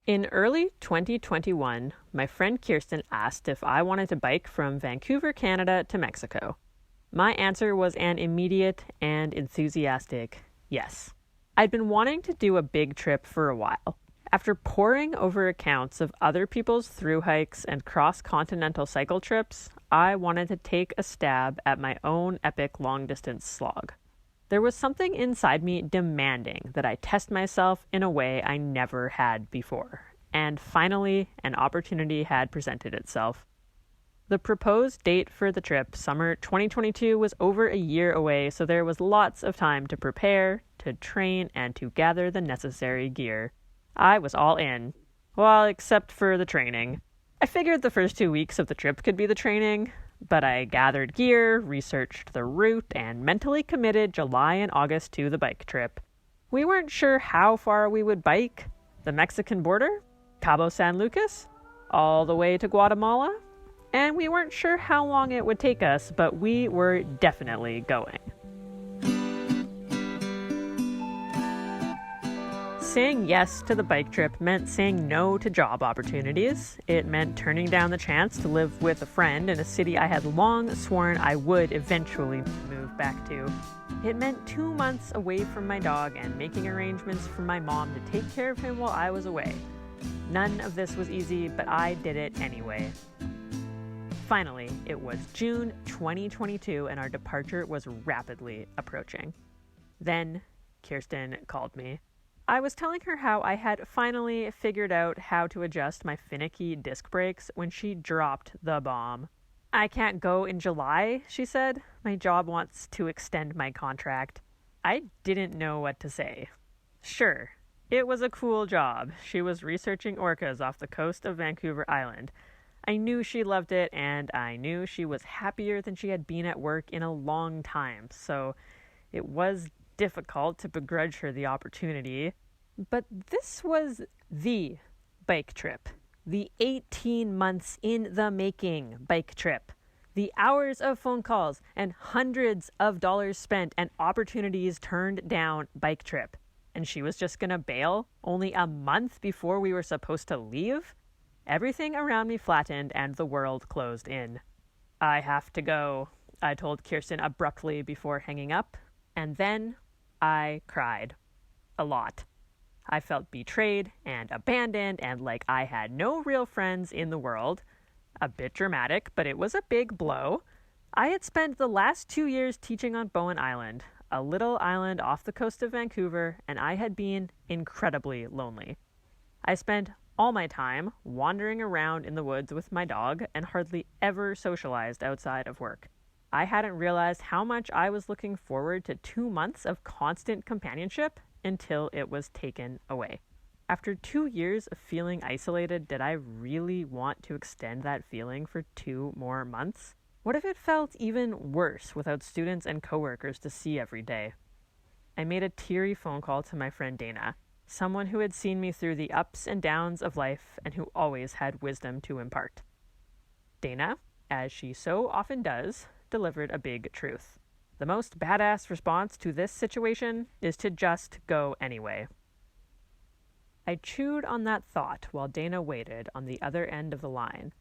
In early 2021, my friend Kirsten asked if I wanted to bike from Vancouver, Canada to Mexico. My answer was an immediate and enthusiastic yes. I'd been wanting to do a big trip for a while. After poring over accounts of other people's thru hikes and cross-continental cycle trips, I wanted to take a stab at my own epic long-distance slog. There was something inside me demanding that I test myself in a way I never had before. And finally, an opportunity had presented itself. The proposed date for the trip, summer 2022, was over a year away, so there was lots of time to prepare, to train, and to gather the necessary gear. I was all in. Well, except for the training. I figured the first 2 weeks of the trip could be the training, but I gathered gear, researched the route, and mentally committed July and August to the bike trip. We weren't sure how far we would bike. The Mexican border? Cabo San Lucas? All the way to Guatemala? And we weren't sure how long it would take us, but we were definitely going. Saying yes to the bike trip meant saying no to job opportunities. It meant turning down the chance to live with a friend in a city I had long sworn I would eventually move back to. It meant 2 months away from my dog and making arrangements for my mom to take care of him while I was away. None of this was easy, but I did it anyway. Finally, it was June 2022 and our departure was rapidly approaching. Then Kirsten called me. I was telling her how I had finally figured out how to adjust my finicky disc brakes when she dropped the bomb. "I can't go in July," she said. "My job wants to extend my contract." I didn't know what to say. Sure, it was a cool job. She was researching orcas off the coast of Vancouver Island. I knew she loved it, and I knew she was happier than she had been at work in a long time, so it was difficult to begrudge her the opportunity. But this was the bike trip. The 18 months in the making bike trip. The hours of phone calls and hundreds of dollars spent and opportunities turned down bike trip. And she was just gonna bail only a month before we were supposed to leave? Everything around me flattened and the world closed in. "I have to go," I told Kirsten abruptly before hanging up. And then I cried. A lot. I felt betrayed and abandoned and like I had no real friends in the world. A bit dramatic, but it was a big blow. I had spent the last 2 years teaching on Bowen Island, a little island off the coast of Vancouver, and I had been incredibly lonely. I spent all my time wandering around in the woods with my dog and hardly ever socialized outside of work. I hadn't realized how much I was looking forward to 2 months of constant companionship until it was taken away. After 2 years of feeling isolated, did I really want to extend that feeling for 2 more months? What if it felt even worse without students and coworkers to see every day? I made a teary phone call to my friend Dana, someone who had seen me through the ups and downs of life and who always had wisdom to impart. Dana, as she so often does, delivered a big truth. The most badass response to this situation is to just go anyway. I chewed on that thought while Dana waited on the other end of the line.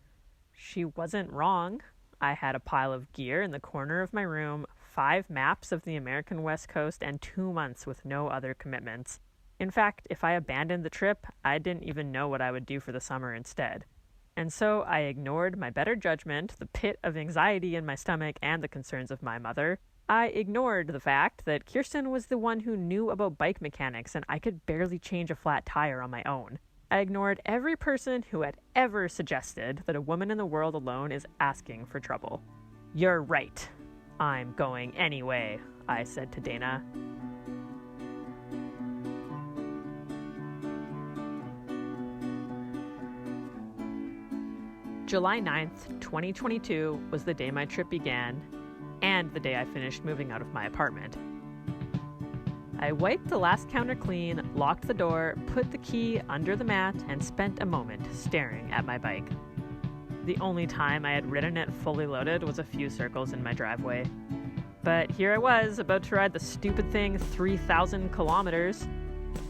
She wasn't wrong. I had a pile of gear in the corner of my room, 5 maps of the American West Coast, and 2 months with no other commitments. In fact, if I abandoned the trip, I didn't even know what I would do for the summer instead. And so I ignored my better judgment, the pit of anxiety in my stomach, and the concerns of my mother. I ignored the fact that Kirsten was the one who knew about bike mechanics and I could barely change a flat tire on my own. I ignored every person who had ever suggested that a woman in the world alone is asking for trouble. "You're right. I'm going anyway," I said to Dana. July 9th, 2022 was the day my trip began and the day I finished moving out of my apartment. I wiped the last counter clean, locked the door, put the key under the mat, and spent a moment staring at my bike. The only time I had ridden it fully loaded was a few circles in my driveway. But here I was, about to ride the stupid thing 3,000 kilometers.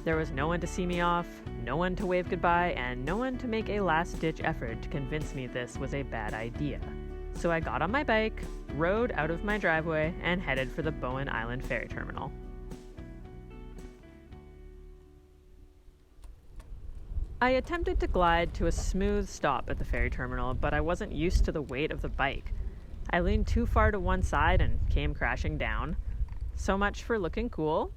There was no one to see me off, no one to wave goodbye, and no one to make a last-ditch effort to convince me this was a bad idea. So I got on my bike, rode out of my driveway, and headed for the Bowen Island ferry terminal. I attempted to glide to a smooth stop at the ferry terminal, but I wasn't used to the weight of the bike. I leaned too far to one side and came crashing down. So much for looking cool.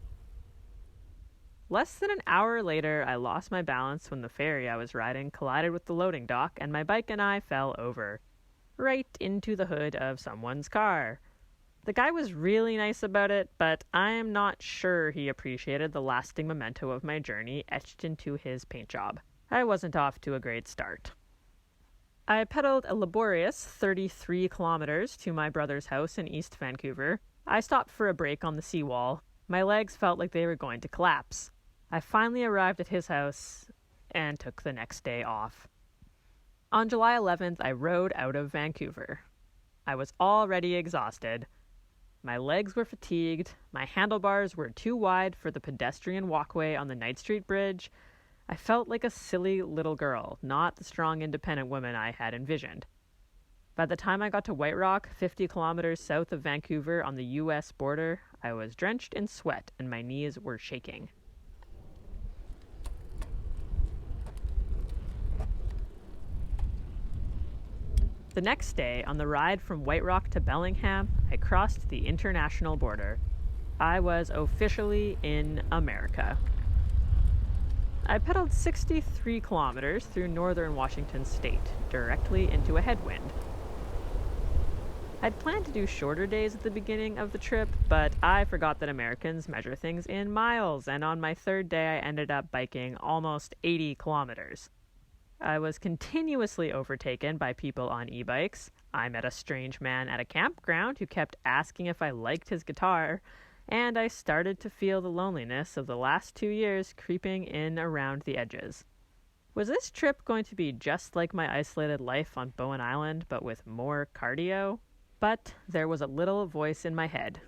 Less than an hour later, I lost my balance when the ferry I was riding collided with the loading dock, and my bike and I fell over, right into the hood of someone's car. The guy was really nice about it, but I am not sure he appreciated the lasting memento of my journey etched into his paint job. I wasn't off to a great start. I pedaled a laborious 33 kilometers to my brother's house in East Vancouver. I stopped for a break on the seawall. My legs felt like they were going to collapse. I finally arrived at his house and took the next day off. On July 11th, I rode out of Vancouver. I was already exhausted. My legs were fatigued, my handlebars were too wide for the pedestrian walkway on the Knight Street Bridge. I felt like a silly little girl, not the strong, independent woman I had envisioned. By the time I got to White Rock, 50 kilometers south of Vancouver on the U.S. border, I was drenched in sweat and my knees were shaking. The next day, on the ride from White Rock to Bellingham, I crossed the international border. I was officially in America. I pedaled 63 kilometers through northern Washington state, directly into a headwind. I'd planned to do shorter days at the beginning of the trip, but I forgot that Americans measure things in miles, and on my third day I ended up biking almost 80 kilometers. I was continuously overtaken by people on e-bikes. I met a strange man at a campground who kept asking if I liked his guitar, and I started to feel the loneliness of the last 2 years creeping in around the edges. Was this trip going to be just like my isolated life on Bowen Island, but with more cardio? But there was a little voice in my head.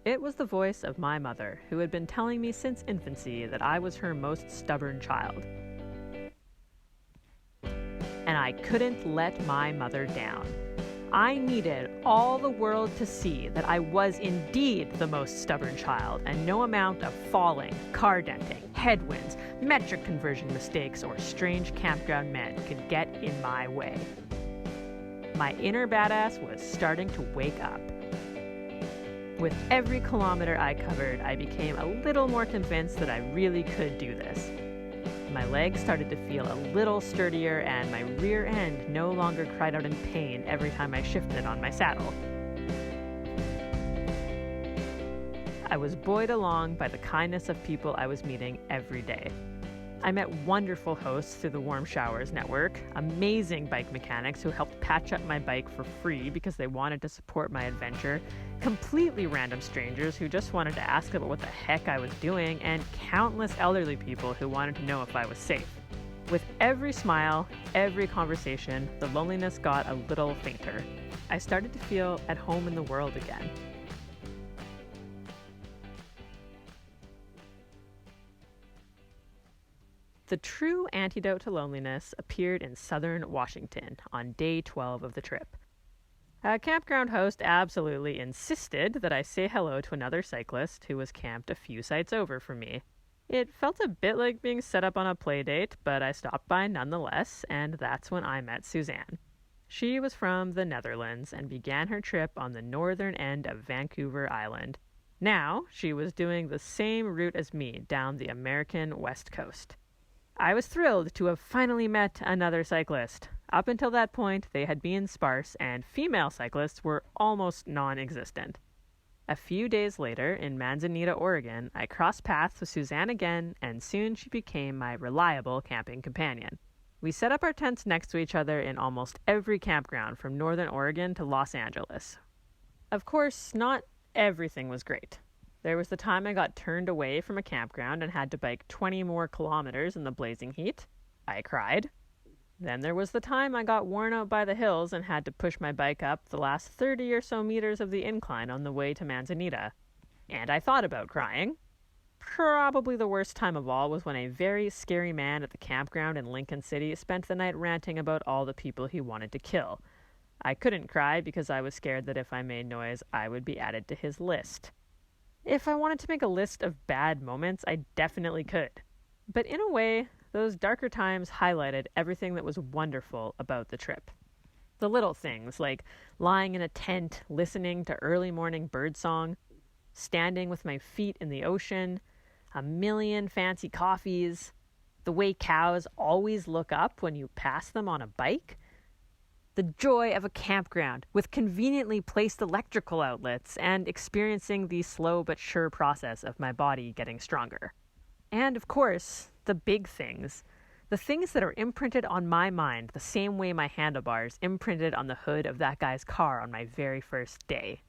It was the voice of my mother, who had been telling me since infancy that I was her most stubborn child. And I couldn't let my mother down. I needed all the world to see that I was indeed the most stubborn child, and no amount of falling, car denting, headwinds, metric conversion mistakes, or strange campground men could get in my way. My inner badass was starting to wake up. With every kilometer I covered, I became a little more convinced that I really could do this. My legs started to feel a little sturdier, and my rear end no longer cried out in pain every time I shifted on my saddle. I was buoyed along by the kindness of people I was meeting every day. I met wonderful hosts through the Warm Showers network, amazing bike mechanics who helped patch up my bike for free because they wanted to support my adventure, completely random strangers who just wanted to ask about what the heck I was doing, and countless elderly people who wanted to know if I was safe. With every smile, every conversation, the loneliness got a little fainter. I started to feel at home in the world again. The true antidote to loneliness appeared in southern Washington on day 12 of the trip. A campground host absolutely insisted that I say hello to another cyclist who was camped a few sites over from me. It felt a bit like being set up on a play date, but I stopped by nonetheless, and that's when I met Suzanne. She was from the Netherlands and began her trip on the northern end of Vancouver Island. Now, she was doing the same route as me down the American West Coast. I was thrilled to have finally met another cyclist. Up until that point, they had been sparse, and female cyclists were almost non-existent. A few days later, in Manzanita, Oregon, I crossed paths with Suzanne again, and soon she became my reliable camping companion. We set up our tents next to each other in almost every campground from northern Oregon to Los Angeles. Of course, not everything was great. There was the time I got turned away from a campground and had to bike 20 more kilometers in the blazing heat. I cried. Then there was the time I got worn out by the hills and had to push my bike up the last 30 or so meters of the incline on the way to Manzanita. And I thought about crying. Probably the worst time of all was when a very scary man at the campground in Lincoln City spent the night ranting about all the people he wanted to kill. I couldn't cry because I was scared that if I made noise, I would be added to his list. If I wanted to make a list of bad moments, I definitely could. But in a way, those darker times highlighted everything that was wonderful about the trip. The little things, like lying in a tent, listening to early morning birdsong, standing with my feet in the ocean, a million fancy coffees, the way cows always look up when you pass them on a bike, the joy of a campground with conveniently placed electrical outlets, and experiencing the slow but sure process of my body getting stronger. And of course, the big things. The things that are imprinted on my mind the same way my handlebars imprinted on the hood of that guy's car on my very first day.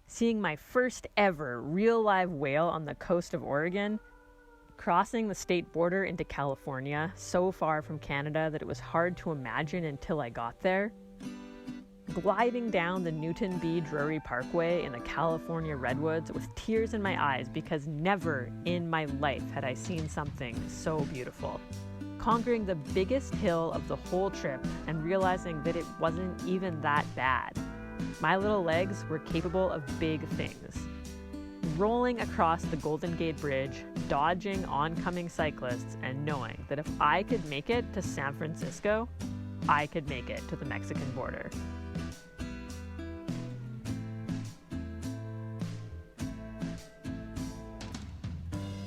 Seeing my first ever real live whale on the coast of Oregon, crossing the state border into California, so far from Canada that it was hard to imagine until I got there, gliding down the Newton B. Drury Parkway in the California redwoods with tears in my eyes because never in my life had I seen something so beautiful. Conquering the biggest hill of the whole trip and realizing that it wasn't even that bad. My little legs were capable of big things. Rolling across the Golden Gate Bridge, dodging oncoming cyclists, and knowing that if I could make it to San Francisco, I could make it to the Mexican border.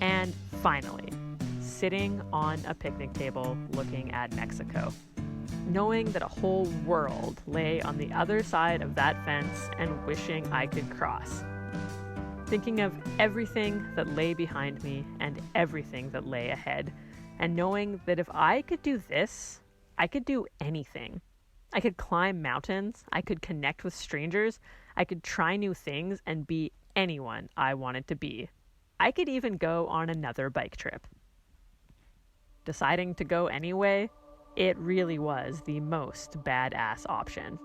And finally, sitting on a picnic table looking at Mexico, knowing that a whole world lay on the other side of that fence and wishing I could cross. Thinking of everything that lay behind me and everything that lay ahead, and knowing that if I could do this, I could do anything. I could climb mountains, I could connect with strangers, I could try new things and be anyone I wanted to be. I could even go on another bike trip. Deciding to go anyway, it really was the most badass option.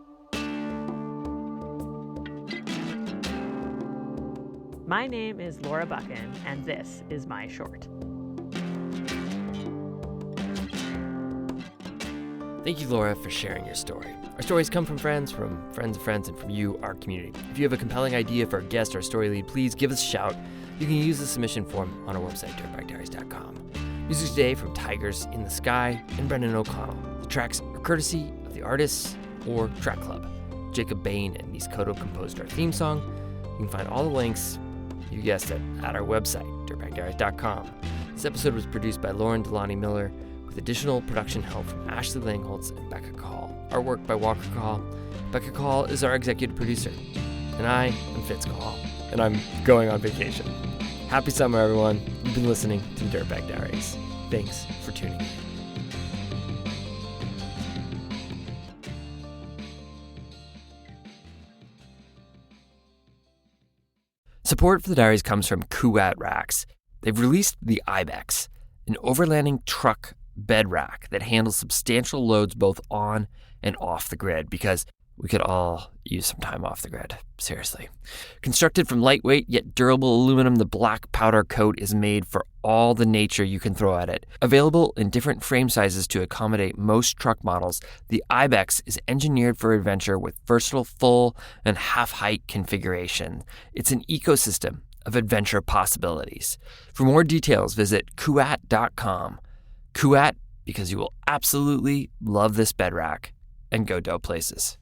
My name is Laura Buchan, and this is my short. Thank you, Laura, for sharing your story. Our stories come from friends of friends, and from you, our community. If you have a compelling idea for a guest or a story lead, please give us a shout. You can use the submission form on our website, dirtbagdiaries.com. Music today from Tigers in the Sky and Brendan O'Connell. The tracks are courtesy of the artists or Track Club. Jacob Bain and Nis Cotto composed our theme song. You can find all the links, you guessed it, at our website, dirtbagdiaries.com. This episode was produced by Lauren Delani Miller, with additional production help from Ashley Langholtz and Becca Call. Artwork by Walker Call. Becca Call is our executive producer. And I am Fitz Call, and I'm going on vacation. Happy summer, everyone. You've been listening to the Dirtbag Diaries. Thanks for tuning in. Support for the Diaries comes from Kuat Racks. They've released the Ibex, an overlanding truck bed rack that handles substantial loads both on and off the grid, because we could all use some time off the grid, seriously. Constructed from lightweight yet durable aluminum, the black powder coat is made for all the nature you can throw at it. Available in different frame sizes to accommodate most truck models, the Ibex is engineered for adventure with versatile full and half-height configuration. It's an ecosystem of adventure possibilities. For more details, visit kuat.com. Kuat, because you will absolutely love this bed rack and go dope places.